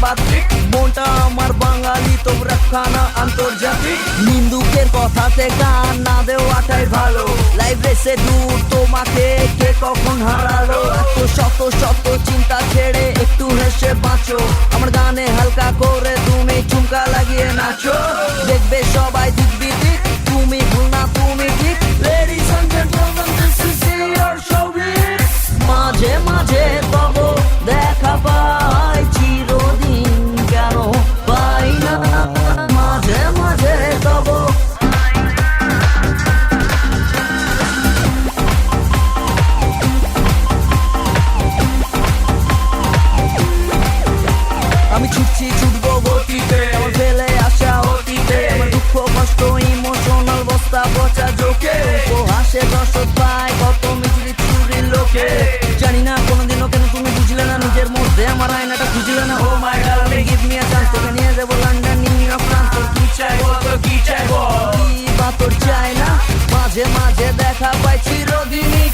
পাত্রিক, মনটা আমার বাঙালি তোমরা খানা আন্তর্জাতিক। নিন্দুকের কথাতে কান না দেওয়াটাই ভালো, লাইভ রেসে দূর তোমাকে কে কখন হারালো। এত শত শত চিন্তা ছেড়ে একটু হেসে বাঁচো, আমার গানে হালকা করে তুমি ঝুমকা লাগিয়ে নাচো। দেখবে সবাই দিক বিদিক, তুমি ভুল না তুমি ঠিক। Ladies and gentlemen, this is your showbiz. মাঝে মাঝে তব দেখা পাই, চিরদিন কেন পাই না। মাঝে মাঝে তব আমি ছুটছি ছুটবো গতিতে, আমার ফেলে আসা অতীতে, আমার দুঃখ কষ্ট ইমোশনাল বস্তা পচা জোকে। উপহাসে দর্শক পায় কত মিচড়ি চুরি লোকে। জানি না কোনোদিনও কেন তুমি বুঝলে না, নিজের মধ্যে আমার আয়নাটা খুঁজলে না। Oh my darling give me a chance, তোকে নিয়ে যাবো লন্ডন নিউ ইয়র্ক ফ্রান্স। তোর কি চাইবো, তোর কি চাইবো, কি বা তোর চাই না। মাঝে মাঝে দেখা পাই চিরদিনই